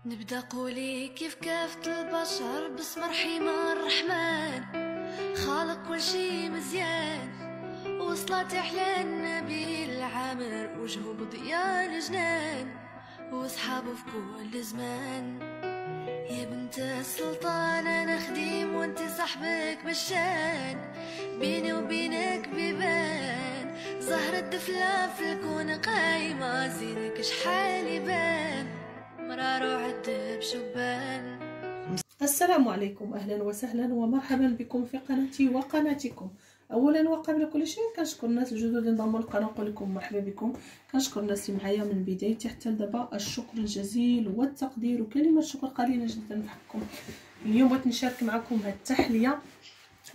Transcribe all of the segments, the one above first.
نبدا قولي كيف كافة البشر باسم رحيم الرحمن خالق كل شي مزيان وصلات احلى النبي العامر وجهه بضيان جنان وصحابه في كل زمان. يا بنت السلطان انا خديم وانت صاحبك بالشان، بيني وبينك بيبان زهرة دفلة في الكون قايمة زينك شحال يبان مرارو عد بشبان. السلام عليكم، اهلا وسهلا ومرحبا بكم في قناتي وقناتكم. اولا وقبل كل شيء كنشكر الناس الجدد اللي انضموا للقناه، نقول لكم مرحبا بكم. كنشكر الناس اللي معايا من بدايتي حتى لدابا، الشكر الجزيل والتقدير وكلمه شكر قليله جدا في حقكم. اليوم بغيت نشارك معكم هذه التحليه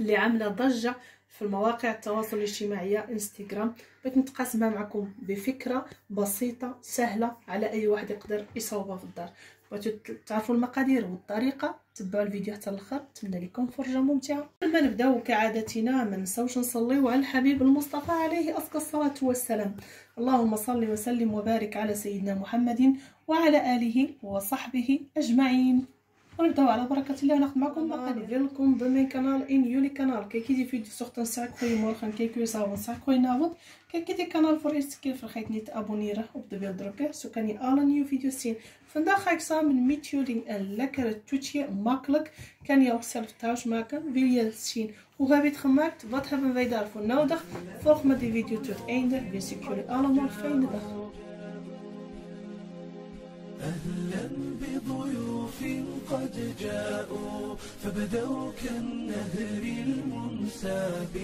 اللي عامله ضجه في المواقع التواصل الاجتماعي انستغرام. بغيت نتقاسمها معكم بفكره بسيطه سهله على اي واحد يقدر يصاوبها في الدار. بغيتو تعرفوا المقادير والطريقه، تبعوا الفيديو حتى الاخر. نتمنى لكم فرجه ممتعه. قبل ما نبداو كعادتنا ما نساوش نصليو على الحبيب المصطفى عليه افضل الصلاه والسلام. اللهم صل وسلم وبارك على سيدنا محمد وعلى اله وصحبه اجمعين. ونبداو على بركه الله وناخذ معكم مقادير لكم ضمن قناه ان يولي قناه كي فيديو سورتان ساعه خويا مورخن كي صاون ساعه خويا ناود كي قناه فوريست كيف الخيط نيت ابونيره وبدبي دربه سكاني على نيو فيديو سين فندا خايكسا من ميتيولين لكر توتشي ماكلك كان يوصل تاوش ماكن فيا سين وغابيت خماكت wat hebben wij daarvoor nodig. Volg me die video tot einde. Wens ik jullie allemaal fijne dag. أهلا بضيوف قد جاءوا فبدوا كالنهر المنساب،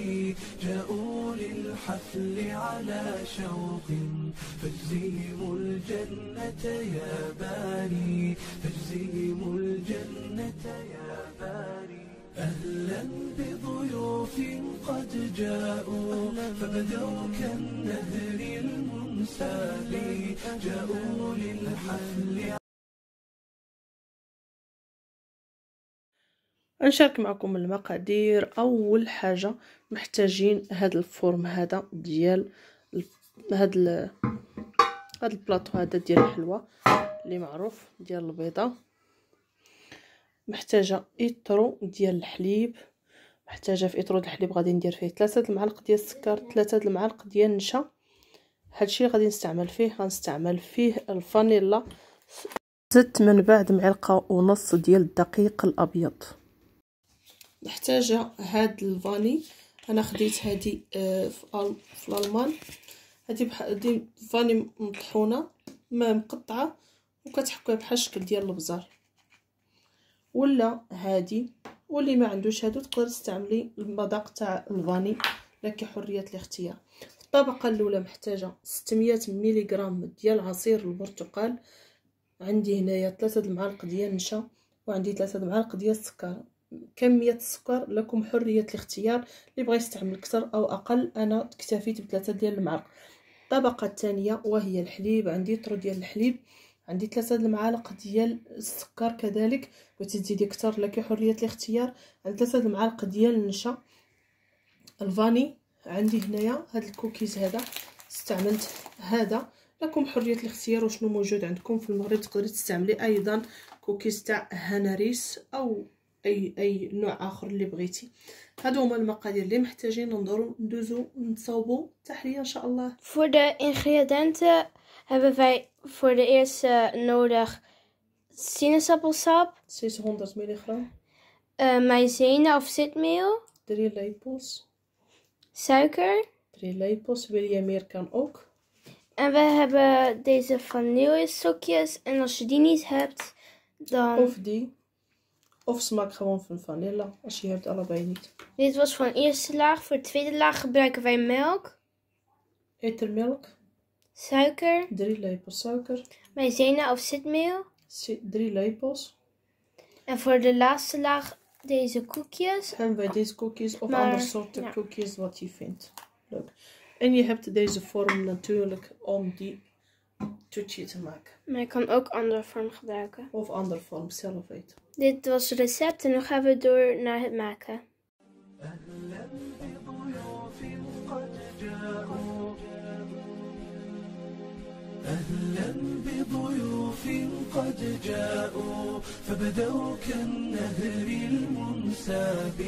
جاءوا للحفل على شوق فاجزيهم الجنة يا باري، فاجزيهم الجنة يا باري. أهلا بضيوف قد جاءوا فبدوا كالنهر المنساب، جاءوا للحفل. نشارك معكم المقادير. اول حاجه محتاجين هذا الفورم هذا ديال هذا البلاطو هذا ديال الحلوى اللي معروف ديال البيضه. محتاجه ايطرو ديال الحليب، محتاجه في ايطرو الحليب غادي ندير فيه 3 المعالق ديال السكر، 3 المعالق ديال النشا. هادشي اللي غادي نستعمل فيه، غنستعمل فيه الفانيلا. زدت من بعد معلقه ونص ديال الدقيق الابيض. محتاجه هاد الفاني، انا خديت هادي في الالمان. هادي فاني مطحونه ما مقطعه وكتحكوها بحال الشكل ديال البزار، ولا هادي. واللي ما عندوش هادو تقدر تستعملي المذاق تاع الفاني، لك حريه الاختيار. في الطبقه الاولى محتاجه 600 ملغ ديال عصير البرتقال، عندي هنايا 3 المعالق ديال النشا وعندي 3 المعالق ديال السكر. كميه السكر لكم حريه الاختيار، اللي بغى يستعمل اكثر او اقل. انا اكتفيت ب3 ديال المعالق. الطبقه الثانيه وهي الحليب، عندي طرو ديال الحليب، عندي 3 المعالق ديال السكر كذلك، بغيتي تزيدي اكثر لك حريه الاختيار. عندي 3 المعالق ديال النشا. الفاني عندي هنايا هاد الكوكيز هذا استعملت هذا، لكم حريه الاختيار وشنو موجود عندكم. في المغرب تقدري تستعملي ايضا كوكيز تاع هنريس او اي نوع اخر اللي بغيتي. هادو هما المقادير اللي محتاجين. ندوزو نصاوبوا تحليه ان شاء الله. Voor de ingrediënten hebben wij voor de eerste nodig sinaasappelsap, 600 ملغ، maïzena of zitmeel, 3 lepels, suiker. 3 lepels, wil je meer kan ook. En we hebben deze vanillestokjes. En als je die niet hebt, dan... Of die. Of smaak gewoon van vanilla, als je hebt allebei niet. Dit was voor een eerste laag. Voor de tweede laag gebruiken wij melk, Ettermelk, suiker, 3 lepels suiker, maïzena of zitmeel. 3 lepels. En voor de laatste laag deze koekjes. Hebben wij deze koekjes of Maar, andere soorten koekjes wat je vindt. Leuk. En je hebt deze vorm natuurlijk om die toetje te maken. Maar je kan ook andere vorm gebruiken. Of andere vorm, zelf weten. Dit was het recept en nu gaan we door naar het maken. أهلا بضيوف بضيوف قد جاءوا فبدوا كالنهر المنساب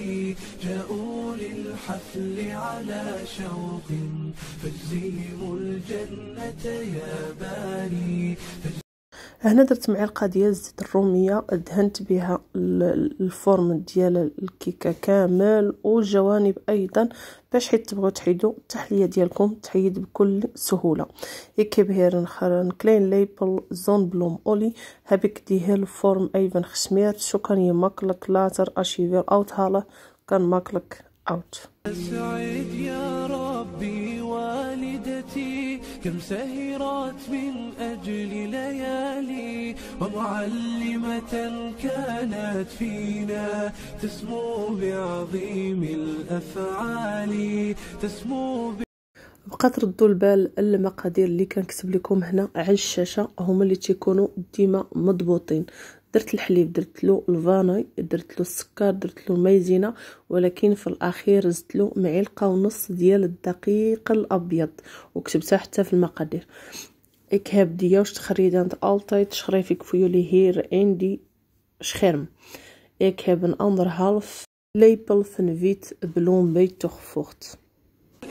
جاءوا للحفل على شوق فاجزهم الجنة يا باري. هنا درت معلقه ديال الزيت الروميه دهنت بها الفورم ديال الكيكه كامل والجوانب ايضا باش حيت تبغوا تحيدوا التحليه ديالكم تحيد بكل سهوله. يكبهر نكلين ليبل زون بلوم اولي هبك ديه الفورم ايضا خشمير شو كان يماكلك لاتر اشيفير اوت هاله كان ماكلك اوت. أسعد يا ربي والدتي كم سهرت من أجل ليالي ومعلمة كانت فينا تسمو بعظيم الأفعال تسمو بقى تردوا البال المقادير اللي كنكتب لكم هنا على الشاشه هما اللي تيكونوا ديما مضبوطين. درت الحليب درت له الفاناي درت له السكر درت له المايزينا ولكن في الاخير زدت له معلقه ونص ديال الدقيق الابيض وكتبتها حتى في المقادير. Ik heb de juiste ingrediënten altijd schrijf ik voor jullie hier in die scherm. Ik heb een 1,5 lepel van wit bloembei toegevoegd.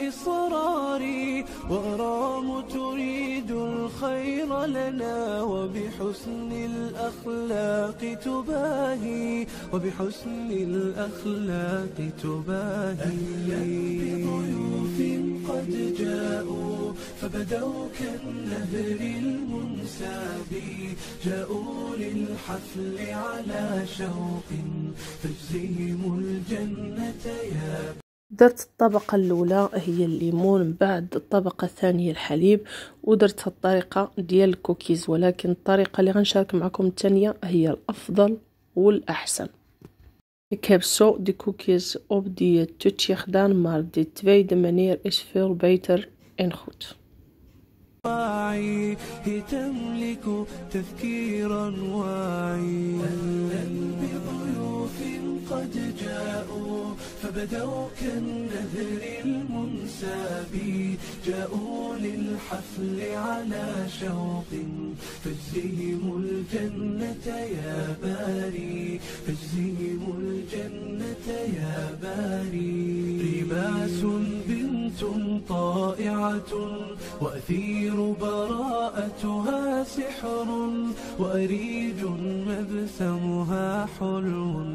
إصراري وغرام تريد الخير لنا وبحسن الأخلاق تباهي وبحسن الأخلاق تباهي. بضيوف قد جاءوا فبدوا كالنهر المنساب جاءوا للحفل على شوق فاجزهم الجنة يا. درت الطبقة الأولى هي الليمون من بعد الطبقة الثانية الحليب ودرت الطريقة ديال الكوكيز ولكن الطريقة اللي غنشارك معكم الثانية هي الأفضل والأحسن. Ik heb zo de koekjes op die toetje gedaan maar de tweede manier is veel beter en goed. هي تملك تفكيرا واعي. بضيوف قد جاءوا فبدوا كالنهر المنساب جاءوا للحفل على شوق فاجزهم الجنة يا باري فاجزهم الجنة يا باري. لباس بنت طائعة وأثير براءتها سحر وأريج مبسمها حلو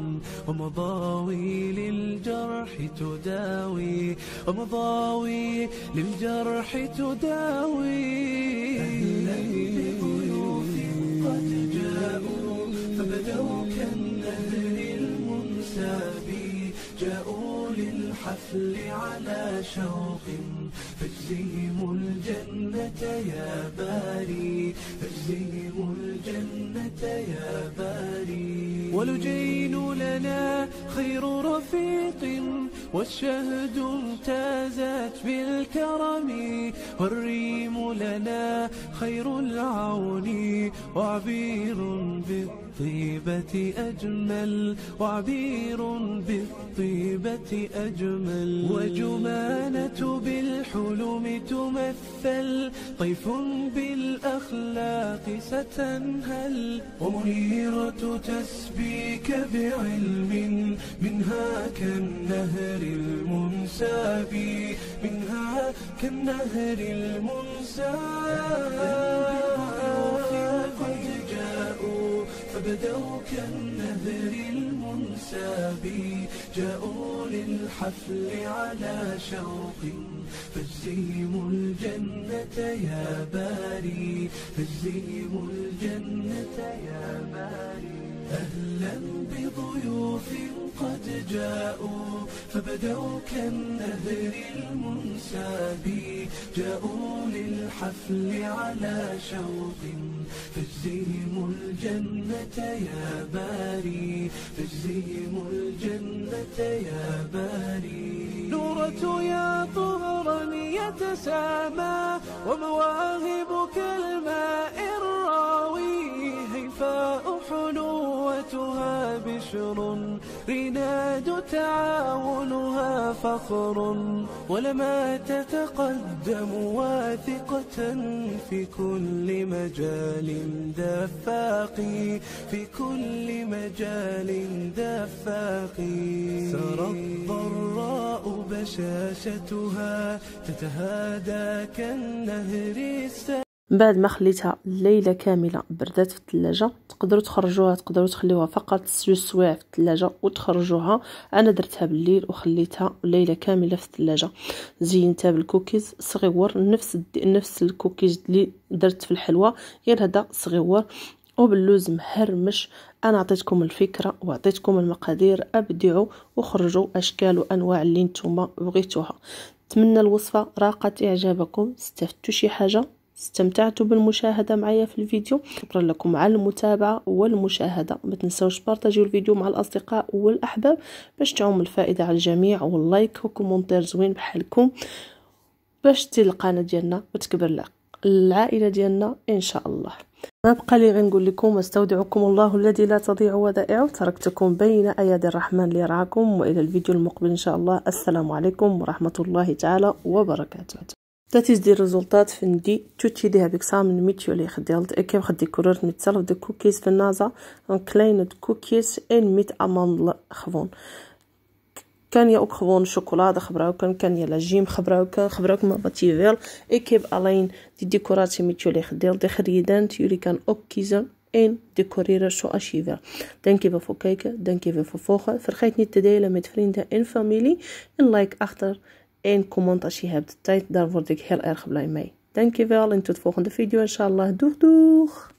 ومضاوي للجرح تداوي ومضاوي للجرح تداوي. بضيوف قد جاءوا فبدوا كالنهر المنساب جاءوا للحفل على شوق فاجزهم الجنة يا باري فاجزهم الجنة يا باري. ولجين لنا خير رفيق والشهد امتازت بالكرم والريم لنا خير العون وعبير بالطيبة أجمل وعبير بالطيبة أجمل. وجمانة بالحلم تمثل طيف بالأخلاق ستنهل ومنيرة تسبيك بعلم منها كالنهر المنساب منها كالنهر المنساب. قد جاءوا فبدوا كالنهر المنساب جاءوا للحفل على شوق فاجزهم الجنة يا باري فاجزهم الجنة يا باري. أهلا بضيوف قد جاءوا فبدوا كالنهر المنساب جاءوا للحفل على شوق فاجزهم الجنة يا باري فاجزهم الجنة يا باري. نورة يا طهرا يتسامى ومواهب كالماء الراوي هيفاء حلوة بشاشتها بشر رناد تعاونها فخر ولما تتقدم واثقة في كل مجال دفاقي في كل مجال دفاقي سرى الضراء بشاشتها تتهادى كالنهر بعد ما خليتها ليله كامله بردات في الثلاجه. تقدروا تخرجوها، تقدروا تخليوها فقط 6 سوايع في الثلاجه وتخرجوها. انا درتها بالليل وخليتها ليله كامله في الثلاجه. زينتها بالكوكيز صغيور نفس الكوكيز اللي درت في الحلوى، غير هذا صغيور وباللوز مهرمش. انا عطيتكم الفكره وعطيتكم المقادير، ابدعوا وخرجوا اشكال وانواع اللي نتوما بغيتوها. اتمنى الوصفه راقت اعجابكم، استفدتوا شي حاجه، استمتعتوا بالمشاهده معايا في الفيديو. شكرا لكم على المتابعه والمشاهده. ما تنساوش بارطاجيو الفيديو مع الاصدقاء والاحباب باش تعم الفائده على الجميع، واللايك وكومونتير زوين بحالكم باش تزيد القناه ديالنا وتكبر العائله ديالنا ان شاء الله. ما بقى لي غير نقول لكم استودعكم الله الذي لا تضيع ودائعه، تركتكم بين ايادي الرحمن اللي يرعاكم، والى الفيديو المقبل ان شاء الله. السلام عليكم ورحمه الله تعالى وبركاته. تاتيز دي ريزولطات فندي توتي دي avec ça من ميتيو اللي خديت اكيب خدي كورور ميتسالف دو كوكيز في النازا ان كلاين دو كوكيز ان ميت اماندل خفون كان يا خفون شوكولاته خبراو كان يا لاجيم خبراوك ما باتيفيل اكيب الين دي ديكوراتي ميتيو اللي خديت دي خريدان تيوري كان اوكيزن ان ديكوريرا شو اشيفر دانكي فو كيكه دانكي فو فوخه فرخيتني تدايله met vrienden en familie en like achter en comment als je hebt de tijd. Daar word ik heel erg blij mee. Dankjewel en tot de volgende video inshallah. Doeg doeg!